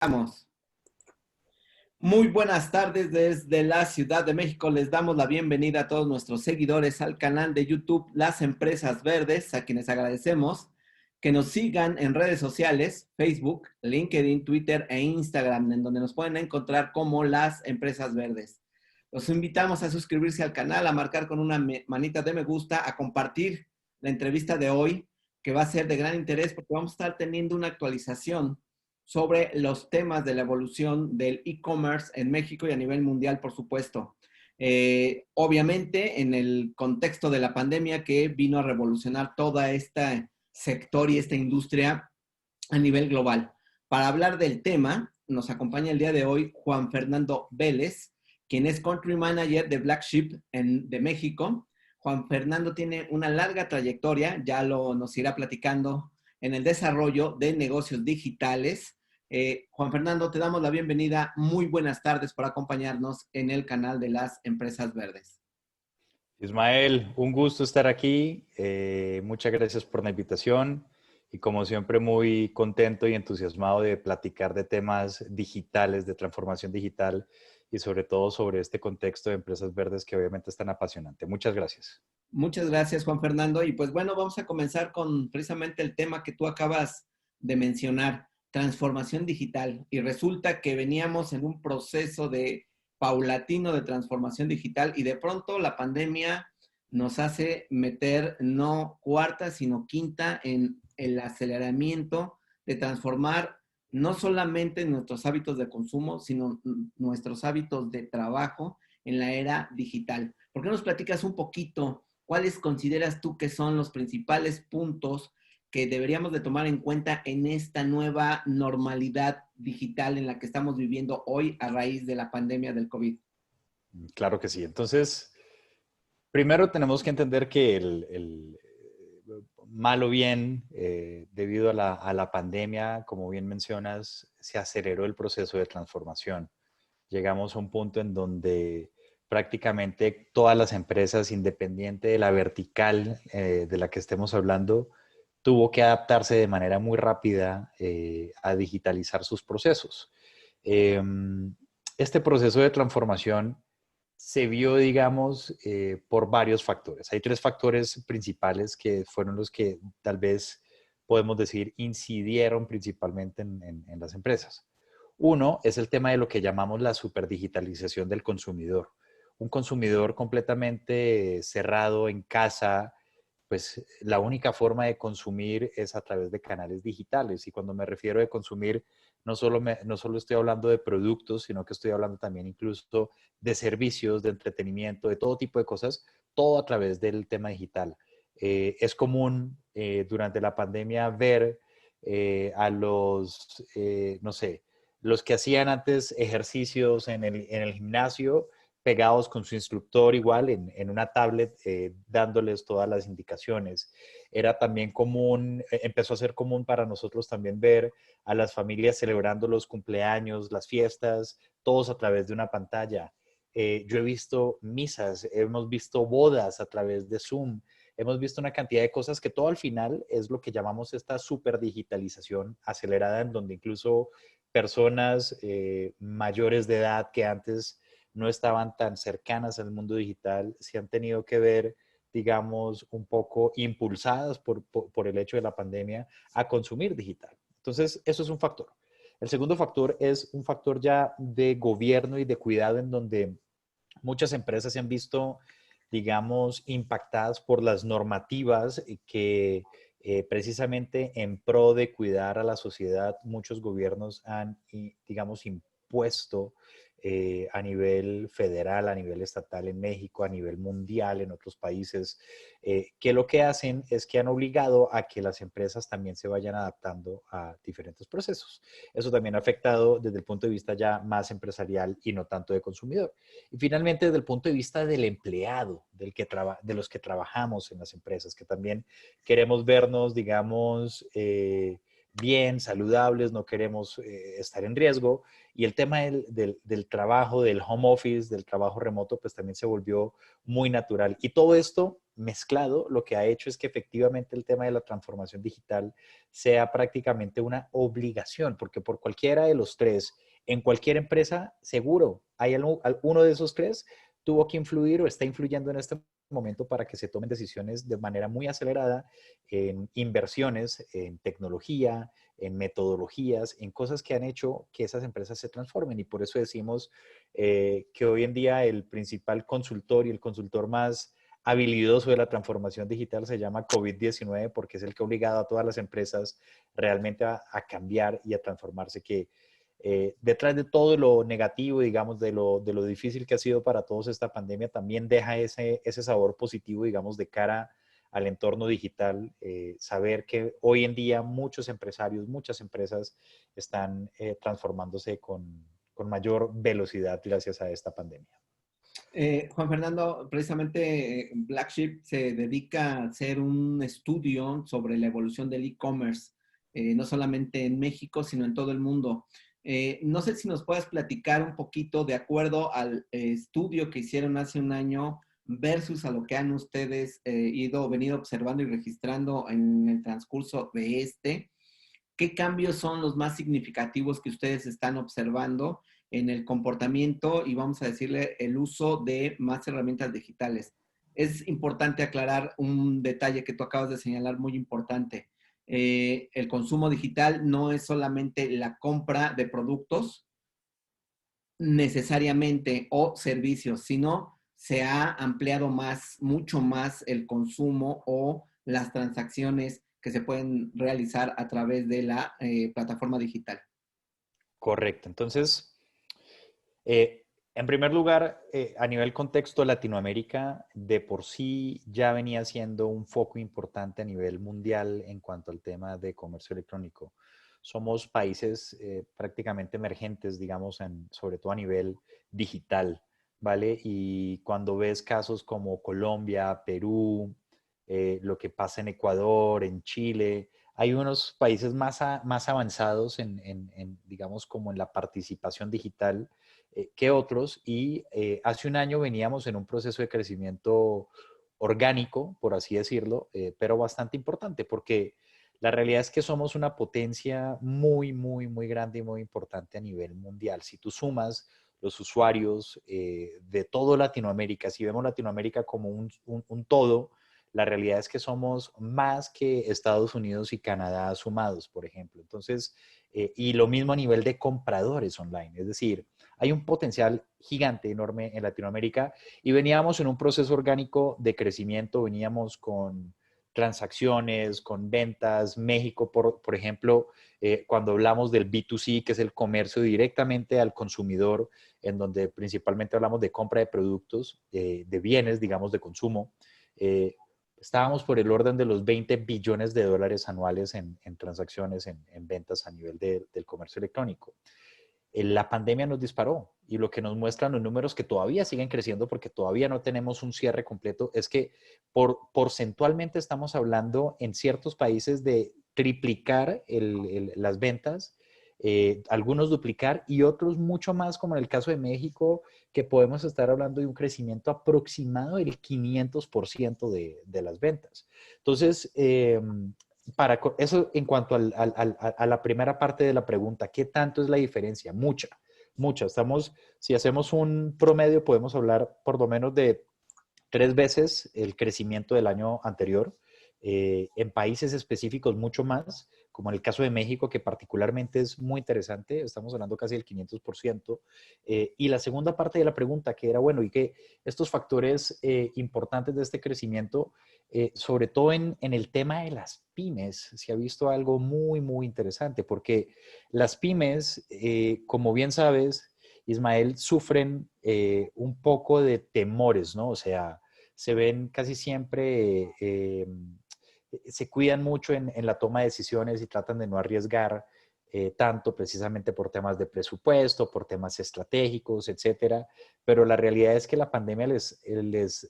Vamos. Muy buenas tardes desde la Ciudad de México. Les damos la bienvenida a todos nuestros seguidores al canal de YouTube Las Empresas Verdes, a quienes agradecemos que nos sigan en redes sociales, Facebook, LinkedIn, Twitter e Instagram, en donde nos pueden encontrar como Las Empresas Verdes. Los invitamos a suscribirse al canal, a marcar con una manita de me gusta, a compartir la entrevista de hoy, que va a ser de gran interés porque vamos a estar teniendo una actualización sobre los temas de la evolución del e-commerce en México y a nivel mundial, por supuesto. Obviamente, en el contexto de la pandemia que vino a revolucionar toda este sector y esta industria a nivel global. Para hablar del tema, nos acompaña el día de hoy Juan Fernando Vélez, quien es Country Manager de Black Sheep de México. Juan Fernando tiene una larga trayectoria, ya nos irá platicando en el desarrollo de negocios digitales. Juan Fernando, te damos la bienvenida. Muy buenas tardes por acompañarnos en el canal de las Empresas Verdes. Ismael, un gusto estar aquí. Muchas gracias por la invitación y como siempre muy contento y entusiasmado de platicar de temas digitales, de transformación digital y sobre todo sobre este contexto de empresas verdes que obviamente es tan apasionante. Muchas gracias. Muchas gracias, Juan Fernando. Y pues bueno, vamos a comenzar con precisamente el tema que tú acabas de mencionar, transformación digital. Y resulta que veníamos en un proceso de paulatino de transformación digital y de pronto la pandemia nos hace meter no cuarta, sino quinta en el aceleramiento de transformar no solamente nuestros hábitos de consumo, sino nuestros hábitos de trabajo en la era digital. ¿Por qué nos platicas un poquito? ¿Cuáles consideras tú que son los principales puntos que deberíamos de tomar en cuenta en esta nueva normalidad digital en la que estamos viviendo hoy a raíz de la pandemia del COVID? Claro que sí. Entonces, primero tenemos que entender que mal o bien, debido a la pandemia, como bien mencionas, se aceleró el proceso de transformación. Llegamos a un punto en donde prácticamente todas las empresas, independiente de la vertical de la que estemos hablando, tuvo que adaptarse de manera muy rápida a digitalizar sus procesos. Eh, este proceso de transformación se vio, digamos, por varios factores. Hay tres factores principales que fueron los que tal vez podemos decir incidieron principalmente en las empresas. Uno es el tema de lo que llamamos la superdigitalización del consumidor. Un consumidor completamente cerrado en casa, pues la única forma de consumir es a través de canales digitales. Y cuando me refiero a consumir, no solo estoy hablando de productos, sino que estoy hablando también incluso de servicios, de entretenimiento, de todo tipo de cosas, todo a través del tema digital. Es común durante la pandemia ver no sé, los que hacían antes ejercicios en el gimnasio, pegados con su instructor igual en una tablet, dándoles todas las indicaciones. Era también común, empezó a ser común para nosotros también ver a las familias celebrando los cumpleaños, las fiestas, todos a través de una pantalla. Yo he visto misas, hemos visto bodas a través de Zoom, hemos visto una cantidad de cosas que todo al final es lo que llamamos esta superdigitalización acelerada, en donde incluso personas mayores de edad que antes no estaban tan cercanas al mundo digital se han tenido que ver, digamos, un poco impulsadas por el hecho de la pandemia a consumir digital. Entonces, eso es un factor. El segundo factor es un factor ya de gobierno y de cuidado en donde muchas empresas se han visto, digamos, impactadas por las normativas que precisamente en pro de cuidar a la sociedad, muchos gobiernos han, digamos, impuesto a nivel federal, a nivel estatal en México, a nivel mundial en otros países, que lo que hacen es que han obligado a que las empresas también se vayan adaptando a diferentes procesos. Eso también ha afectado desde el punto de vista ya más empresarial y no tanto de consumidor. Y finalmente, desde el punto de vista del empleado, de los que trabajamos en las empresas, que también queremos vernos, digamos, bien, saludables, no queremos estar en riesgo. Y el tema del trabajo, del home office, del trabajo remoto, pues también se volvió muy natural. Y todo esto mezclado, lo que ha hecho es que efectivamente el tema de la transformación digital sea prácticamente una obligación, porque por cualquiera de los tres, en cualquier empresa, seguro, hay uno de esos tres tuvo que influir o está influyendo en este momento para que se tomen decisiones de manera muy acelerada en inversiones, en tecnología, en metodologías, en cosas que han hecho que esas empresas se transformen. Y por eso decimos que hoy en día el principal consultor y el consultor más habilidoso de la transformación digital se llama COVID-19 porque es el que ha obligado a todas las empresas realmente a cambiar y a transformarse, que detrás de todo lo negativo, digamos, de lo difícil que ha sido para todos esta pandemia, también deja ese sabor positivo, digamos, de cara al entorno digital, saber que hoy en día muchos empresarios, muchas empresas están transformándose con mayor velocidad gracias a esta pandemia. Juan Fernando, precisamente Black Sheep se dedica a hacer un estudio sobre la evolución del e-commerce, no solamente en México, sino en todo el mundo. No sé si nos puedes platicar un poquito de acuerdo al estudio que hicieron hace un año versus a lo que han ustedes venido observando y registrando en el transcurso de este. ¿Qué cambios son los más significativos que ustedes están observando en el comportamiento y vamos a decirle el uso de más herramientas digitales? Es importante aclarar un detalle que tú acabas de señalar muy importante. El consumo digital no es solamente la compra de productos necesariamente o servicios, sino se ha ampliado más, mucho más el consumo o las transacciones que se pueden realizar a través de la plataforma digital. Correcto. Entonces, eh, en primer lugar, a nivel contexto, Latinoamérica de por sí ya venía siendo un foco importante a nivel mundial en cuanto al tema de comercio electrónico. Somos países prácticamente emergentes, digamos, sobre todo a nivel digital, ¿vale? Y cuando ves casos como Colombia, Perú, lo que pasa en Ecuador, en Chile, hay unos países más avanzados digamos, como en la participación digital que otros y hace un año veníamos en un proceso de crecimiento orgánico, por así decirlo, pero bastante importante porque la realidad es que somos una potencia muy, muy, muy grande y muy importante a nivel mundial. Si tú sumas los usuarios de todo Latinoamérica, si vemos Latinoamérica como un todo, la realidad es que somos más que Estados Unidos y Canadá sumados, por ejemplo. Entonces, y lo mismo a nivel de compradores online, es decir, hay un potencial gigante, enorme en Latinoamérica y veníamos en un proceso orgánico de crecimiento, veníamos con transacciones, con ventas. México, por ejemplo, cuando hablamos del B2C, que es el comercio directamente al consumidor, en donde principalmente hablamos de compra de productos, de bienes, digamos, de consumo, estábamos por el orden de los 20 billones de dólares anuales en transacciones, en ventas a nivel del comercio electrónico. La pandemia nos disparó y lo que nos muestran los números que todavía siguen creciendo porque todavía no tenemos un cierre completo es que porcentualmente estamos hablando en ciertos países de triplicar las ventas, algunos duplicar y otros mucho más, como en el caso de México, que podemos estar hablando de un crecimiento aproximado del 500% de las ventas. Entonces, para eso en cuanto a la primera parte de la pregunta, ¿qué tanto es la diferencia? Mucha, mucha. Si hacemos un promedio, podemos hablar por lo menos de 3 veces el crecimiento del año anterior. En países específicos mucho más, como en el caso de México, que particularmente es muy interesante, estamos hablando casi del 500%. Y la segunda parte de la pregunta, que era, bueno, y que estos factores importantes de este crecimiento, sobre todo en el tema de las pymes, se ha visto algo muy, muy interesante, porque las pymes, como bien sabes, Ismael, sufren un poco de temores, ¿no? O sea, se ven casi siempre, se cuidan mucho en la toma de decisiones y tratan de no arriesgar tanto precisamente por temas de presupuesto, por temas estratégicos, etcétera. Pero la realidad es que la pandemia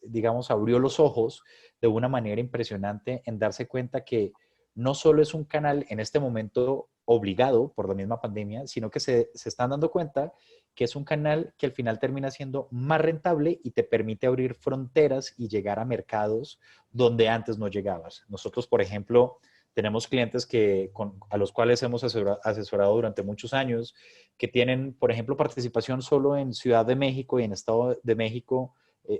digamos, abrió los ojos de una manera impresionante en darse cuenta que no solo es un canal en este momento obligado por la misma pandemia, sino que se están dando cuenta que es un canal que al final termina siendo más rentable y te permite abrir fronteras y llegar a mercados donde antes no llegabas. Nosotros, por ejemplo, tenemos clientes a los cuales hemos asesorado durante muchos años, que tienen, por ejemplo, participación solo en Ciudad de México y en Estado de México,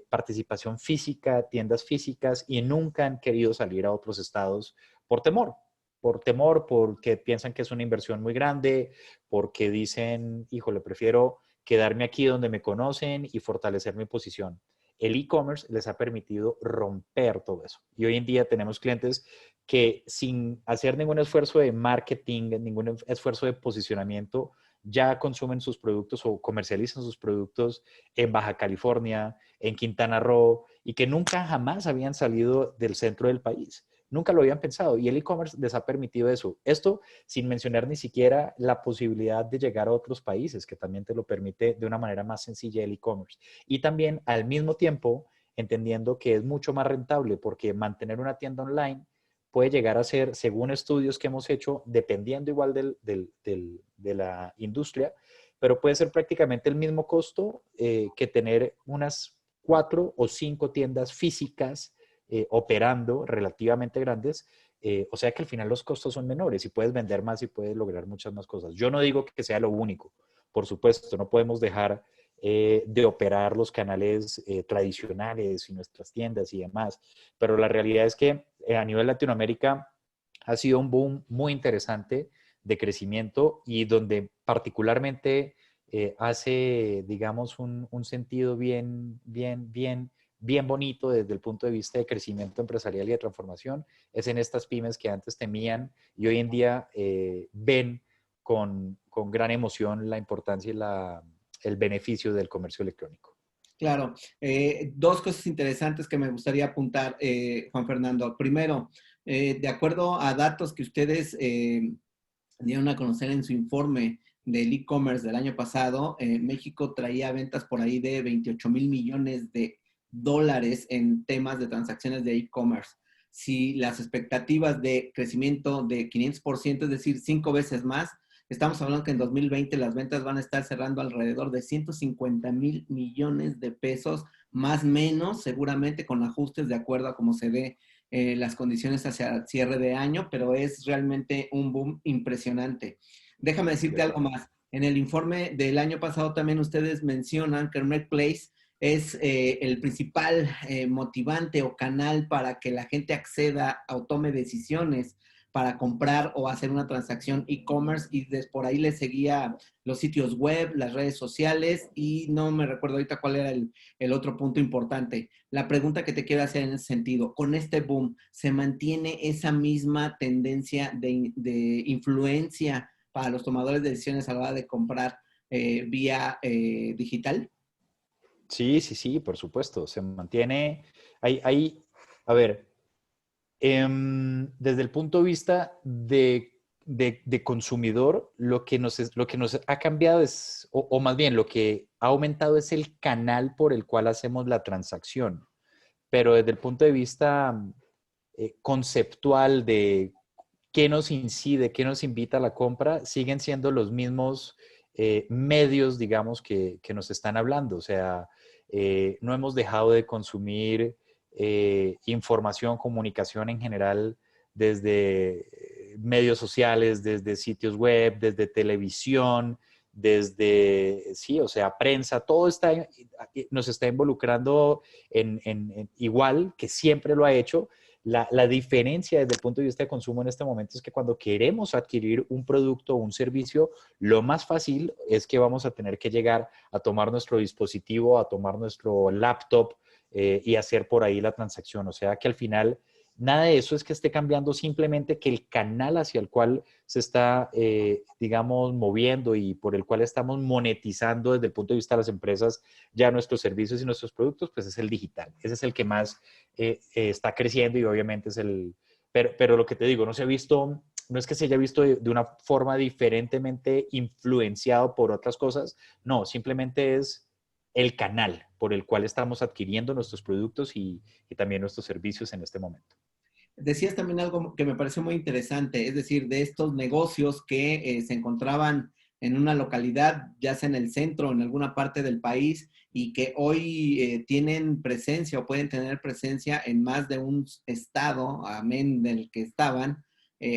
participación física, tiendas físicas, y nunca han querido salir a otros estados por temor. Por temor, porque piensan que es una inversión muy grande, porque dicen, híjole, prefiero quedarme aquí donde me conocen y fortalecer mi posición. El e-commerce les ha permitido romper todo eso. Y hoy en día tenemos clientes que sin hacer ningún esfuerzo de marketing, ningún esfuerzo de posicionamiento, ya consumen sus productos o comercializan sus productos en Baja California, en Quintana Roo, y que nunca jamás habían salido del centro del país. Nunca lo habían pensado y el e-commerce les ha permitido eso. Esto sin mencionar ni siquiera la posibilidad de llegar a otros países, que también te lo permite de una manera más sencilla el e-commerce. Y también al mismo tiempo entendiendo que es mucho más rentable porque mantener una tienda online puede llegar a ser, según estudios que hemos hecho, dependiendo igual de la industria, pero puede ser prácticamente el mismo costo que tener unas 4 o 5 tiendas físicas operando relativamente grandes. O sea que al final los costos son menores y puedes vender más y puedes lograr muchas más cosas. Yo no digo que sea lo único, por supuesto, no podemos dejar de operar los canales tradicionales y nuestras tiendas y demás, pero la realidad es que a nivel Latinoamérica ha sido un boom muy interesante de crecimiento y donde particularmente hace, digamos, un sentido bien bonito desde el punto de vista de crecimiento empresarial y de transformación, es en estas pymes que antes temían y hoy en día ven con gran emoción la importancia y el beneficio del comercio electrónico. Claro, dos cosas interesantes que me gustaría apuntar, Juan Fernando. Primero, de acuerdo a datos que ustedes dieron a conocer en su informe del e-commerce del año pasado, México traía ventas por ahí de 28,000 millones de dólares en temas de transacciones de e-commerce. Si las expectativas de crecimiento de 500%, es decir, 5 veces más, estamos hablando que en 2020 las ventas van a estar cerrando alrededor de 150,000 millones de pesos, más o menos, seguramente con ajustes de acuerdo a cómo se ve las condiciones hacia el cierre de año, pero es realmente un boom impresionante. Déjame decirte algo más. En el informe del año pasado también ustedes mencionan que el Marketplace es el principal motivante o canal para que la gente acceda o tome decisiones para comprar o hacer una transacción e-commerce, y por ahí le seguía los sitios web, las redes sociales, y no me recuerdo ahorita cuál era el otro punto importante. La pregunta que te quiero hacer en ese sentido, con este boom, ¿se mantiene esa misma tendencia de influencia para los tomadores de decisiones a la hora de comprar vía digital? Sí, sí, sí, por supuesto. Se mantiene. A ver, desde el punto de vista de consumidor, lo que nos ha cambiado es, o más bien lo que ha aumentado es el canal por el cual hacemos la transacción. Pero desde el punto de vista conceptual de qué nos incide, qué nos invita a la compra, siguen siendo los mismos medios, digamos, que nos están hablando. O sea, no hemos dejado de consumir información, comunicación en general desde medios sociales, desde sitios web, desde televisión, desde, sí, o sea, prensa, todo nos está involucrando igual que siempre lo ha hecho. La diferencia desde el punto de vista de consumo en este momento es que cuando queremos adquirir un producto o un servicio, lo más fácil es que vamos a tener que llegar a tomar nuestro dispositivo, a tomar nuestro laptop y hacer por ahí la transacción. O sea que al final nada de eso es que esté cambiando, simplemente que el canal hacia el cual se está, digamos, moviendo y por el cual estamos monetizando desde el punto de vista de las empresas ya nuestros servicios y nuestros productos, pues es el digital. Ese es el que más está creciendo y obviamente es el... Pero lo que te digo, no se ha visto, no es que se haya visto de una forma diferentemente influenciado por otras cosas, no, simplemente es el canal por el cual estamos adquiriendo nuestros productos y también nuestros servicios en este momento. Decías también algo que me pareció muy interesante, es decir, de estos negocios que se encontraban en una localidad, ya sea en el centro o en alguna parte del país, y que hoy tienen presencia o pueden tener presencia en más de un estado, amén del que estaban,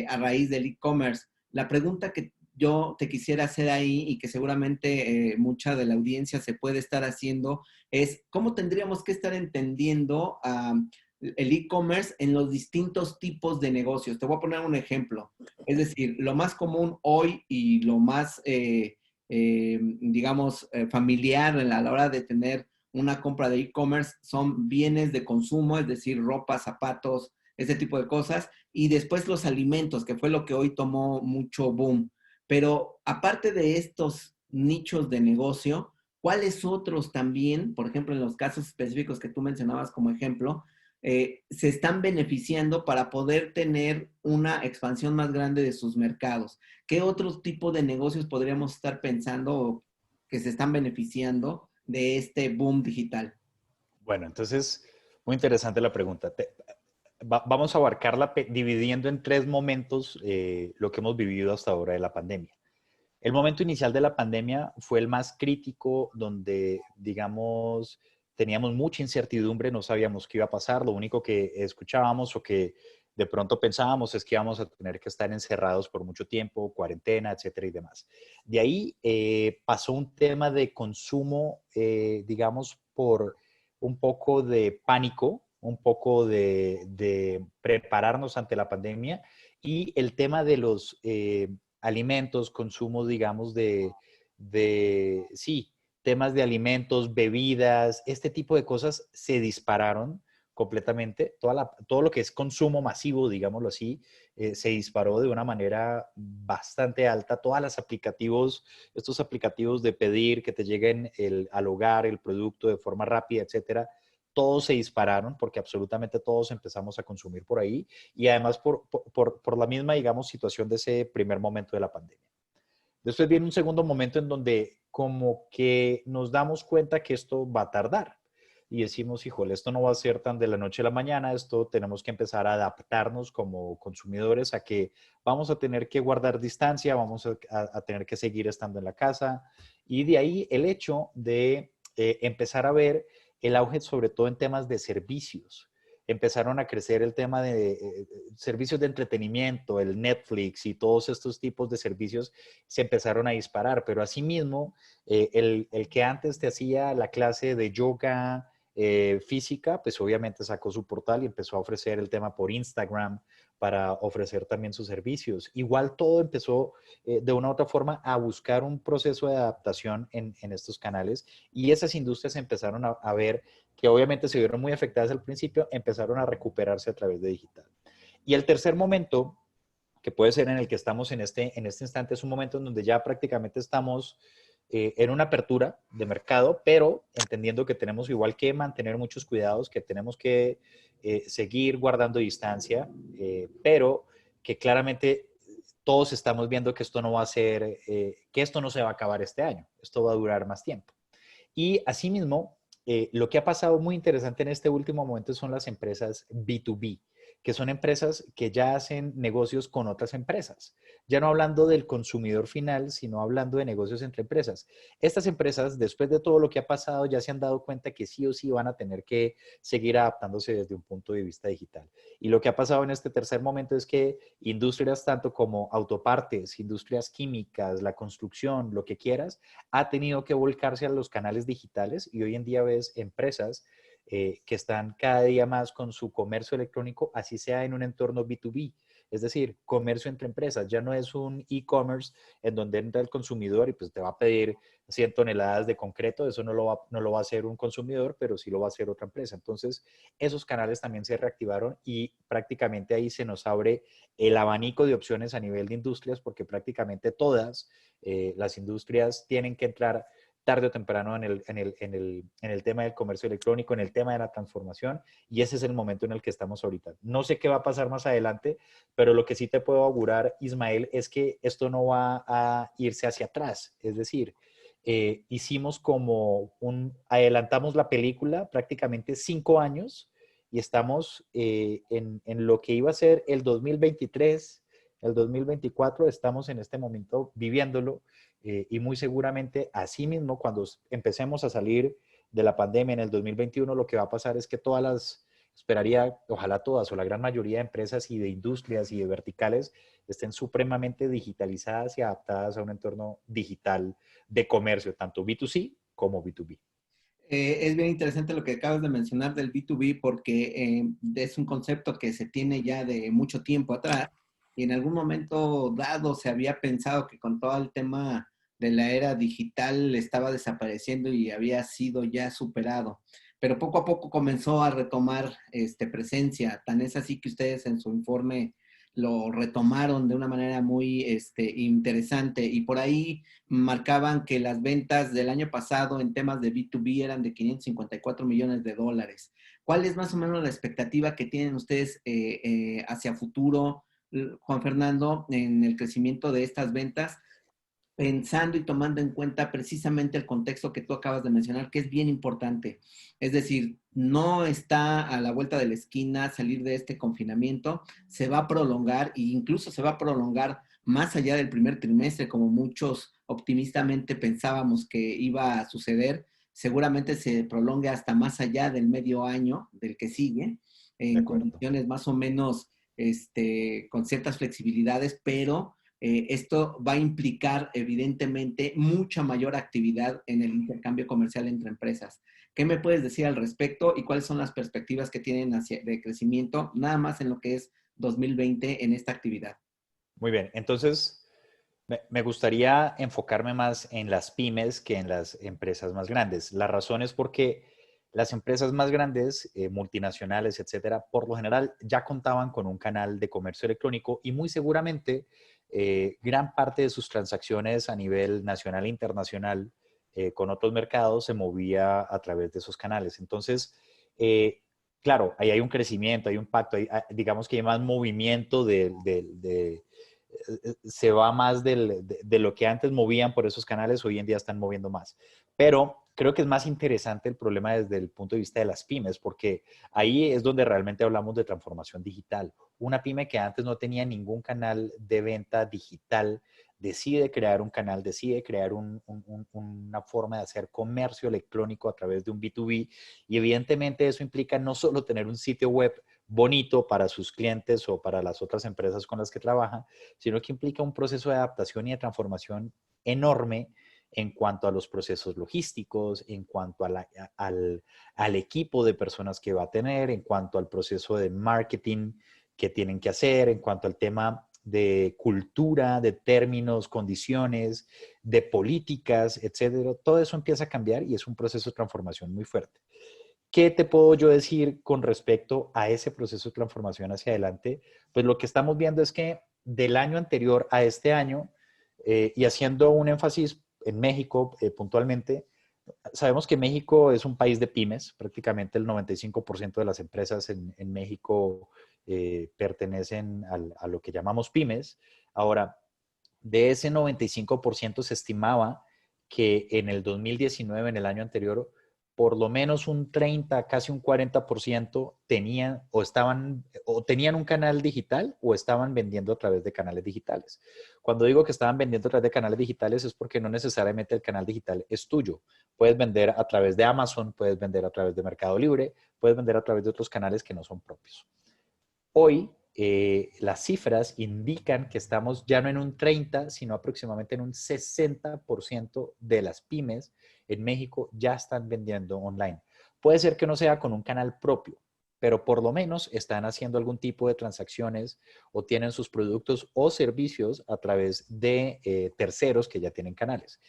a raíz del e-commerce. La pregunta que yo te quisiera hacer ahí y que seguramente mucha de la audiencia se puede estar haciendo es, ¿cómo tendríamos que estar entendiendo el e-commerce en los distintos tipos de negocios? Te voy a poner un ejemplo. Es decir, lo más común hoy y lo más, digamos, familiar a la hora de tener una compra de e-commerce son bienes de consumo, es decir, ropa, zapatos, ese tipo de cosas. Y después los alimentos, que fue lo que hoy tomó mucho boom. Pero aparte de estos nichos de negocio, ¿cuáles otros también, por ejemplo, en los casos específicos que tú mencionabas como ejemplo, se están beneficiando para poder tener una expansión más grande de sus mercados? ¿Qué otro tipo de negocios podríamos estar pensando que se están beneficiando de este boom digital? Bueno, entonces, muy interesante la pregunta. Vamos a abarcarla dividiendo en tres momentos lo que hemos vivido hasta ahora de la pandemia. El momento inicial de la pandemia fue el más crítico, donde, digamos, teníamos mucha incertidumbre, no sabíamos qué iba a pasar, lo único que escuchábamos o que de pronto pensábamos es que íbamos a tener que estar encerrados por mucho tiempo, cuarentena, etcétera y demás. De ahí pasó un tema de consumo, digamos, por un poco de pánico, un poco de prepararnos ante la pandemia y el tema de los alimentos, consumo, digamos, sí, temas de alimentos, bebidas, este tipo de cosas se dispararon completamente. Todo lo que es consumo masivo, digámoslo así, se disparó de una manera bastante alta. Todas las aplicativos, estos aplicativos de pedir que te lleguen al hogar el producto de forma rápida, etcétera, todos se dispararon porque absolutamente todos empezamos a consumir por ahí y además por la misma, digamos, situación de ese primer momento de la pandemia. Después viene un segundo momento en donde como que nos damos cuenta que esto va a tardar y decimos, híjole, esto no va a ser tan de la noche a la mañana, esto tenemos que empezar a adaptarnos como consumidores a que vamos a tener que guardar distancia, vamos a tener que seguir estando en la casa y de ahí el hecho de empezar a ver el auge sobre todo en temas de servicios. Empezaron a crecer el tema de servicios de entretenimiento, el Netflix y todos estos tipos de servicios se empezaron a disparar, pero asimismo, el que antes te hacía la clase de yoga física, pues obviamente sacó su portal y empezó a ofrecer el tema por Instagram para ofrecer también sus servicios. Igual todo empezó de una u otra forma a buscar un proceso de adaptación en estos canales y esas industrias empezaron a ver que obviamente se vieron muy afectadas al principio, empezaron a recuperarse a través de digital. Y el tercer momento, que puede ser en el que estamos en este instante, es un momento en donde ya prácticamente estamos en una apertura de mercado, pero entendiendo que tenemos igual que mantener muchos cuidados, que tenemos que seguir guardando distancia, pero que claramente todos estamos viendo que esto no va a ser, que esto no se va a acabar este año, esto va a durar más tiempo. Y asimismo, lo que ha pasado muy interesante en este último momento son las empresas B2B, que son empresas que ya hacen negocios con otras empresas. Ya no hablando del consumidor final, sino hablando de negocios entre empresas. Estas empresas, después de todo lo que ha pasado, ya se han dado cuenta que sí o sí van a tener que seguir adaptándose desde un punto de vista digital. Y lo que ha pasado en este tercer momento es que industrias tanto como autopartes, industrias químicas, la construcción, lo que quieras, ha tenido que volcarse a los canales digitales y hoy en día ves empresas que están cada día más con su comercio electrónico, así sea en un entorno B2B, es decir, comercio entre empresas. Ya no es un e-commerce en donde entra el consumidor y pues te va a pedir 100 toneladas de concreto, eso no lo va a hacer un consumidor, pero sí lo va a hacer otra empresa. Entonces, esos canales también se reactivaron y prácticamente ahí se nos abre el abanico de opciones a nivel de industrias, porque prácticamente todas las industrias tienen que entrar tarde o temprano en el tema del comercio electrónico, en el tema de la transformación, y ese es el momento en el que estamos ahorita. No sé qué va a pasar más adelante, pero lo que sí te puedo augurar, Ismael, es que esto no va a irse hacia atrás. Es decir, hicimos adelantamos la película prácticamente 5 años y estamos en lo que iba a ser el 2023, el 2024, estamos en este momento viviéndolo y muy seguramente así mismo cuando empecemos a salir de la pandemia en el 2021, lo que va a pasar es que todas las, esperaría, ojalá todas o la gran mayoría de empresas y de industrias y de verticales estén supremamente digitalizadas y adaptadas a un entorno digital de comercio, tanto B2C como B2B. Es bien interesante lo que acabas de mencionar del B2B porque es un concepto que se tiene ya de mucho tiempo atrás y en algún momento dado se había pensado que con todo el tema de la era digital estaba desapareciendo y había sido ya superado. Pero poco a poco comenzó a retomar presencia. Tan es así que ustedes en su informe lo retomaron de una manera muy interesante y por ahí marcaban que las ventas del año pasado en temas de B2B eran de 554 millones de dólares. ¿Cuál es más o menos la expectativa que tienen ustedes hacia futuro, Juan Fernando, en el crecimiento de estas ventas? Pensando y tomando en cuenta precisamente el contexto que tú acabas de mencionar, que es bien importante. Es decir, no está a la vuelta de la esquina salir de este confinamiento, se va a prolongar e incluso se va a prolongar más allá del primer trimestre, como muchos optimistamente pensábamos que iba a suceder. Seguramente se prolongue hasta más allá del medio año del que sigue, De en acuerdo. condiciones más o menos con ciertas flexibilidades, pero esto va a implicar evidentemente mucha mayor actividad en el intercambio comercial entre empresas. ¿Qué me puedes decir al respecto y cuáles son las perspectivas que tienen de crecimiento, nada más en lo que es 2020 en esta actividad? Muy bien, entonces me gustaría enfocarme más en las pymes que en las empresas más grandes. La razón es porque las empresas más grandes, multinacionales, etcétera, por lo general ya contaban con un canal de comercio electrónico y muy seguramente gran parte de sus transacciones a nivel nacional e internacional con otros mercados se movía a través de esos canales. Entonces, eh, claro, ahí hay un crecimiento, hay un pacto, digamos que hay más movimiento se va más de lo que antes movían por esos canales, hoy en día están moviendo más. Pero creo que es más interesante el problema desde el punto de vista de las pymes, porque ahí es donde realmente hablamos de transformación digital. Una pyme que antes no tenía ningún canal de venta digital, decide crear un canal, decide crear una forma de hacer comercio electrónico a través de un B2B y evidentemente eso implica no solo tener un sitio web bonito para sus clientes o para las otras empresas con las que trabaja, sino que implica un proceso de adaptación y de transformación enorme en cuanto a los procesos logísticos, en cuanto al equipo de personas que va a tener, en cuanto al proceso de marketing que tienen que hacer, en cuanto al tema de cultura, de términos, condiciones, de políticas, etcétera. Todo eso empieza a cambiar y es un proceso de transformación muy fuerte. ¿Qué te puedo yo decir con respecto a ese proceso de transformación hacia adelante? Pues lo que estamos viendo es que del año anterior a este año, y haciendo un énfasis en México puntualmente, sabemos que México es un país de pymes, prácticamente el 95% de las empresas en México pertenecen a lo que llamamos pymes. Ahora, de ese 95% se estimaba que en el 2019, en el año anterior, por lo menos un 30, casi un 40% tenían o tenían un canal digital o estaban vendiendo a través de canales digitales. Cuando digo que estaban vendiendo a través de canales digitales es porque no necesariamente el canal digital es tuyo. Puedes vender a través de Amazon, puedes vender a través de Mercado Libre, puedes vender a través de otros canales que no son propios. Hoy las cifras indican que estamos ya no en un 30, sino aproximadamente en un 60% de las pymes en México ya están vendiendo online. Puede ser que no sea con un canal propio, pero por lo menos están haciendo algún tipo de transacciones o tienen sus productos o servicios a través de terceros que ya tienen canales.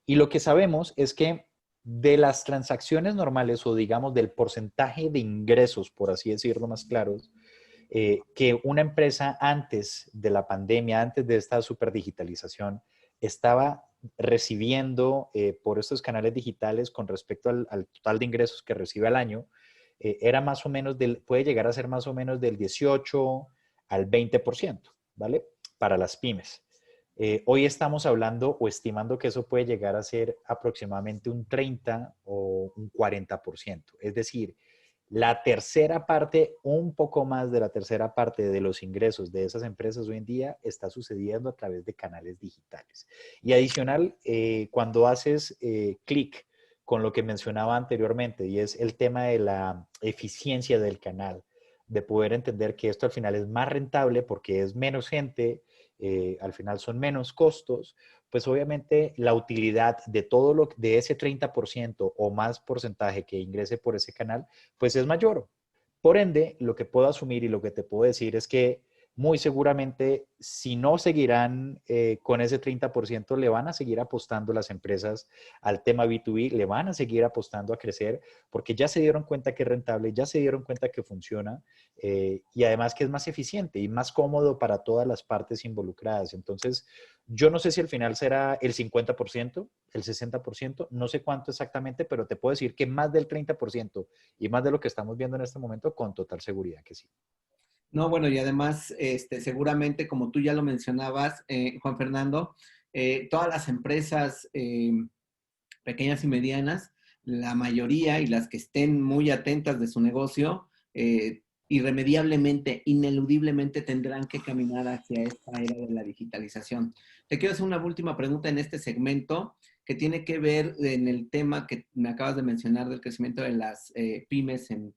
Y lo que sabemos es que de las transacciones normales o digamos del porcentaje de ingresos, por así decirlo más claros, que una empresa antes de la pandemia, antes de esta superdigitalización, estaba recibiendo por estos canales digitales con respecto al total de ingresos que recibe al año, era más o menos puede llegar a ser más o menos del 18 al 20%, ¿vale? Para las pymes. Hoy estamos hablando o estimando que eso puede llegar a ser aproximadamente un 30 o un 40%. Es decir, La tercera parte, un poco más de la tercera parte de los ingresos de esas empresas hoy en día está sucediendo a través de canales digitales. Y adicional, cuando haces clic con lo que mencionaba anteriormente, y es el tema de la eficiencia del canal, de poder entender que esto al final es más rentable porque es menos gente, al final son menos costos, pues obviamente la utilidad de todo de ese 30% o más porcentaje que ingrese por ese canal, pues es mayor. Por ende, lo que puedo asumir y lo que te puedo decir es que muy seguramente, si no seguirán con ese 30%, le van a seguir apostando las empresas al tema B2B, le van a seguir apostando a crecer, porque ya se dieron cuenta que es rentable, ya se dieron cuenta que funciona y además que es más eficiente y más cómodo para todas las partes involucradas. Entonces, yo no sé si al final será el 50%, el 60%, no sé cuánto exactamente, pero te puedo decir que más del 30% y más de lo que estamos viendo en este momento, con total seguridad que sí. No, bueno, y además, seguramente, como tú ya lo mencionabas, Juan Fernando, todas las empresas pequeñas y medianas, la mayoría y las que estén muy atentas de su negocio, irremediablemente, ineludiblemente tendrán que caminar hacia esta era de la digitalización. Te quiero hacer una última pregunta en este segmento que tiene que ver en el tema que me acabas de mencionar del crecimiento de las pymes en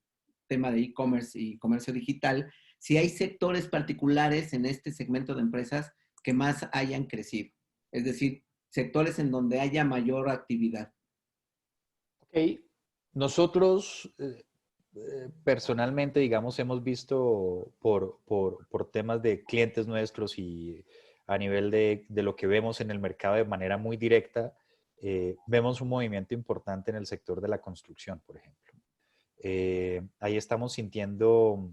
tema de e-commerce y comercio digital. Si hay sectores particulares en este segmento de empresas que más hayan crecido, es decir, sectores en donde haya mayor actividad. Ok, nosotros personalmente, digamos, hemos visto por temas de clientes nuestros y a nivel de lo que vemos en el mercado de manera muy directa, vemos un movimiento importante en el sector de la construcción, por ejemplo. Ahí estamos sintiendo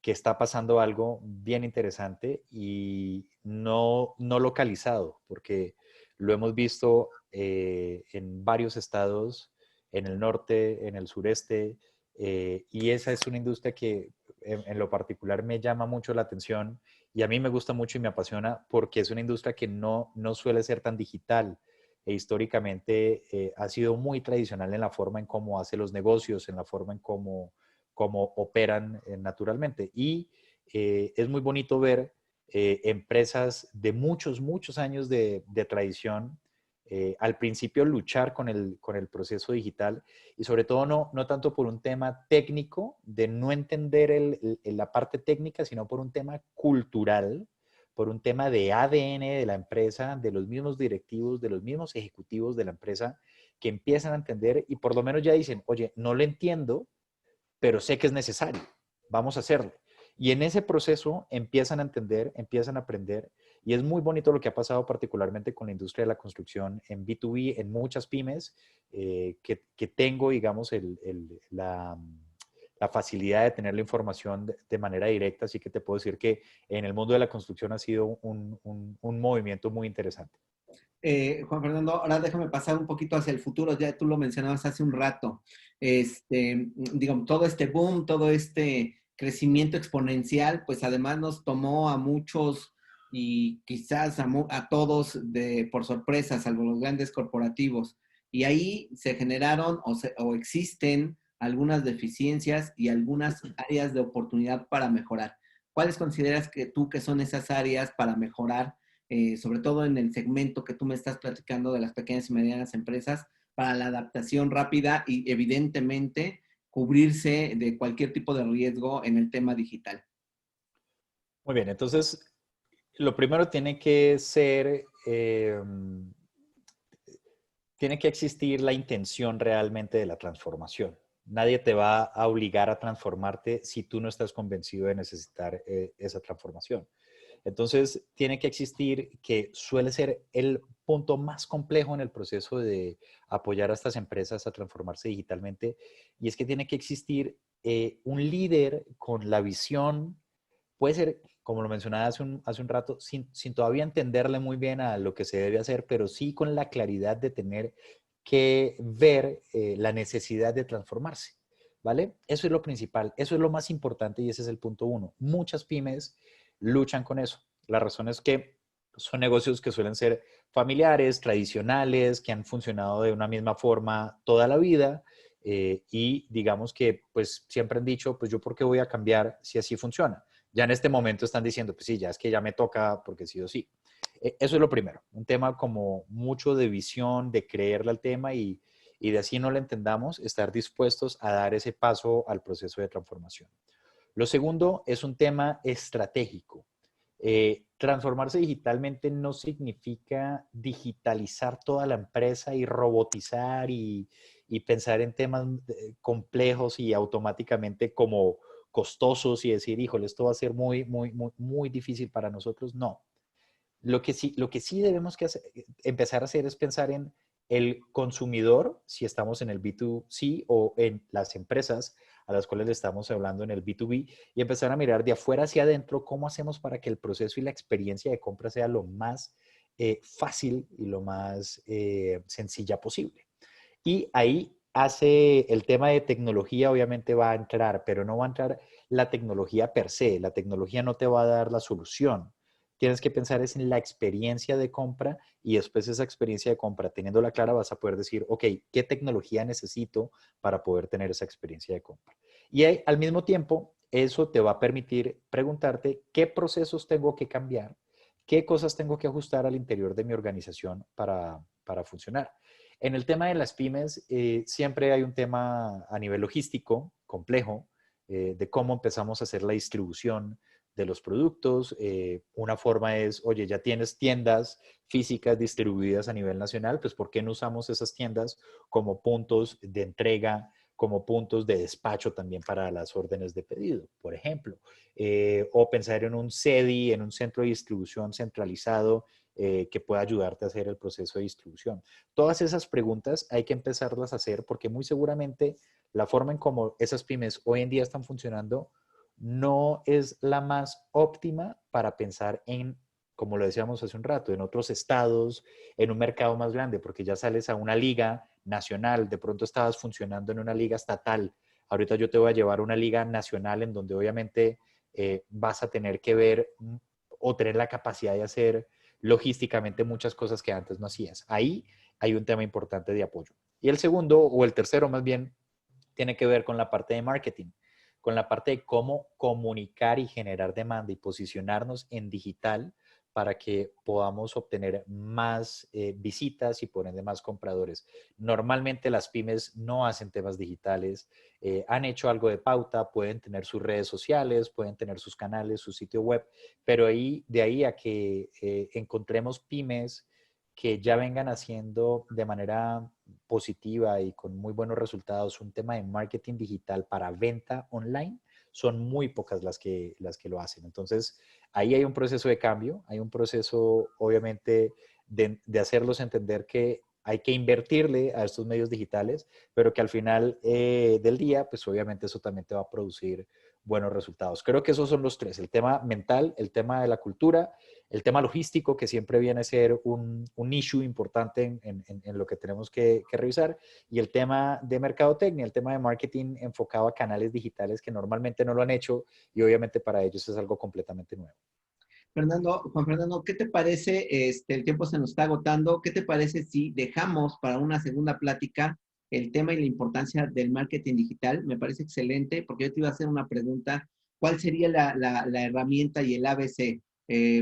que está pasando algo bien interesante y no localizado, porque lo hemos visto en varios estados, en el norte, en el sureste, y esa es una industria que en lo particular me llama mucho la atención y a mí me gusta mucho y me apasiona porque es una industria que no suele ser tan digital e históricamente ha sido muy tradicional en la forma en cómo hace los negocios, en la forma en cómo operan naturalmente. Y es muy bonito ver empresas de muchos años de tradición, al principio luchar con el proceso digital y sobre todo no tanto por un tema técnico, de no entender la parte técnica, sino por un tema cultural, por un tema de ADN de la empresa, de los mismos directivos, de los mismos ejecutivos de la empresa, que empiezan a entender y por lo menos ya dicen, oye, no lo entiendo, pero sé que es necesario, vamos a hacerlo. Y en ese proceso empiezan a entender, empiezan a aprender, y es muy bonito lo que ha pasado particularmente con la industria de la construcción en B2B, en muchas pymes, que tengo, digamos, la facilidad de tener la información de manera directa, así que te puedo decir que en el mundo de la construcción ha sido un movimiento muy interesante. Juan Fernando, ahora déjame pasar un poquito hacia el futuro, ya tú lo mencionabas hace un rato, digamos, todo este boom, todo este crecimiento exponencial, pues además nos tomó a muchos y quizás a todos por sorpresa, salvo los grandes corporativos. Y ahí se generaron o existen algunas deficiencias y algunas áreas de oportunidad para mejorar. ¿Cuáles consideras que tú que son esas áreas para mejorar? Sobre todo en el segmento que tú me estás platicando de las pequeñas y medianas empresas, para la adaptación rápida y evidentemente cubrirse de cualquier tipo de riesgo en el tema digital. Muy bien, entonces lo primero tiene que ser, tiene que existir la intención realmente de la transformación. Nadie te va a obligar a transformarte si tú no estás convencido de necesitar esa transformación. Entonces, tiene que existir, que suele ser el punto más complejo en el proceso de apoyar a estas empresas a transformarse digitalmente, y es que tiene que existir un líder con la visión, puede ser, como lo mencionaba hace un rato, sin todavía entenderle muy bien a lo que se debe hacer, pero sí con la claridad de tener que ver la necesidad de transformarse, ¿vale? Eso es lo principal, eso es lo más importante y ese es el punto uno. Muchas pymes luchan con eso. La razón es que son negocios que suelen ser familiares, tradicionales, que han funcionado de una misma forma toda la vida Y digamos que pues siempre han dicho, pues yo por qué voy a cambiar si así funciona. Ya en este momento están diciendo, pues sí, ya es que ya me toca porque sí o sí. Eso es lo primero, un tema como mucho de visión, de creerle al tema y de así no lo entendamos, estar dispuestos a dar ese paso al proceso de transformación. Lo segundo es un tema estratégico. Transformarse digitalmente no significa digitalizar toda la empresa y robotizar y pensar en temas complejos y automáticamente como costosos y decir, híjole, esto va a ser muy, muy, muy, muy difícil para nosotros. No. Lo que sí debemos empezar a hacer es pensar en el consumidor, si estamos en el B2C o en las empresas a las cuales le estamos hablando en el B2B, y empezar a mirar de afuera hacia adentro cómo hacemos para que el proceso y la experiencia de compra sea lo más fácil y lo más sencilla posible. Y ahí hace el tema de tecnología, obviamente va a entrar, pero no va a entrar la tecnología per se. La tecnología no te va a dar la solución. Tienes que pensar es en la experiencia de compra y después esa experiencia de compra, teniéndola clara, vas a poder decir, ok, ¿qué tecnología necesito para poder tener esa experiencia de compra? Y ahí, al mismo tiempo, eso te va a permitir preguntarte qué procesos tengo que cambiar, qué cosas tengo que ajustar al interior de mi organización para funcionar. En el tema de las pymes, siempre hay un tema a nivel logístico complejo de cómo empezamos a hacer la distribución de los productos. Una forma es, oye, ya tienes tiendas físicas distribuidas a nivel nacional, pues ¿por qué no usamos esas tiendas como puntos de entrega, como puntos de despacho también para las órdenes de pedido, por ejemplo? O pensar en un CEDI, en un centro de distribución centralizado que pueda ayudarte a hacer el proceso de distribución. Todas esas preguntas hay que empezarlas a hacer porque muy seguramente la forma en cómo esas pymes hoy en día están funcionando no es la más óptima para pensar en, como lo decíamos hace un rato, en otros estados, en un mercado más grande, porque ya sales a una liga nacional, de pronto estabas funcionando en una liga estatal, ahorita yo te voy a llevar a una liga nacional en donde obviamente vas a tener que ver o tener la capacidad de hacer logísticamente muchas cosas que antes no hacías. Ahí hay un tema importante de apoyo. Y el segundo, o el tercero más bien, tiene que ver con la parte de marketing, con la parte de cómo comunicar y generar demanda y posicionarnos en digital para que podamos obtener más visitas y por ende más compradores. Normalmente las pymes no hacen temas digitales, han hecho algo de pauta, pueden tener sus redes sociales, pueden tener sus canales, su sitio web, pero de ahí a que encontremos pymes que ya vengan haciendo de manera positiva y con muy buenos resultados un tema de marketing digital para venta online, son muy pocas las que lo hacen. Entonces, ahí hay un proceso de cambio, hay un proceso, obviamente, de hacerlos entender que hay que invertirle a estos medios digitales, pero que al final del día, pues obviamente eso también te va a producir buenos resultados. Creo que esos son los tres, el tema mental, el tema de la cultura, el tema logístico, que siempre viene a ser un issue importante en lo que tenemos que revisar, y el tema de mercadotecnia, el tema de marketing enfocado a canales digitales que normalmente no lo han hecho y obviamente para ellos es algo completamente nuevo. Juan Fernando, ¿qué te parece? El tiempo se nos está agotando. ¿Qué te parece si dejamos para una segunda plática el tema y la importancia del marketing digital? Me parece excelente porque yo te iba a hacer una pregunta. ¿Cuál sería la herramienta y el ABC?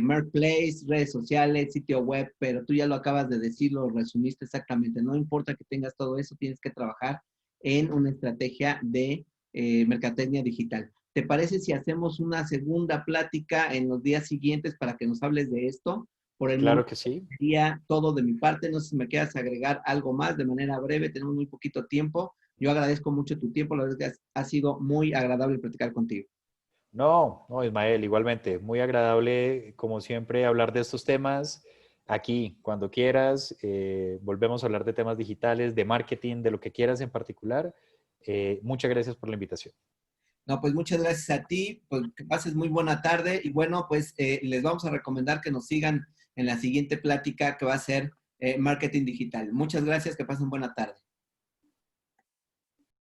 Marketplace, redes sociales, sitio web, pero tú ya lo acabas de decir, lo resumiste exactamente. No importa que tengas todo eso, tienes que trabajar en una estrategia de mercadotecnia digital. ¿Te parece si hacemos una segunda plática en los días siguientes para que nos hables de esto? Por el Claro momento que sí. sería todo de mi parte. No sé si me quieras agregar algo más de manera breve. Tenemos muy poquito tiempo. Yo agradezco mucho tu tiempo. La verdad es que ha sido muy agradable platicar contigo. No, no, Ismael, igualmente, muy agradable, como siempre, hablar de estos temas. Aquí, cuando quieras, volvemos a hablar de temas digitales, de marketing, de lo que quieras en particular. Muchas gracias por la invitación. No, pues muchas gracias a ti. Pues que pases muy buena tarde. Y bueno, pues les vamos a recomendar que nos sigan en la siguiente plática que va a ser marketing digital. Muchas gracias. Que pasen buena tarde.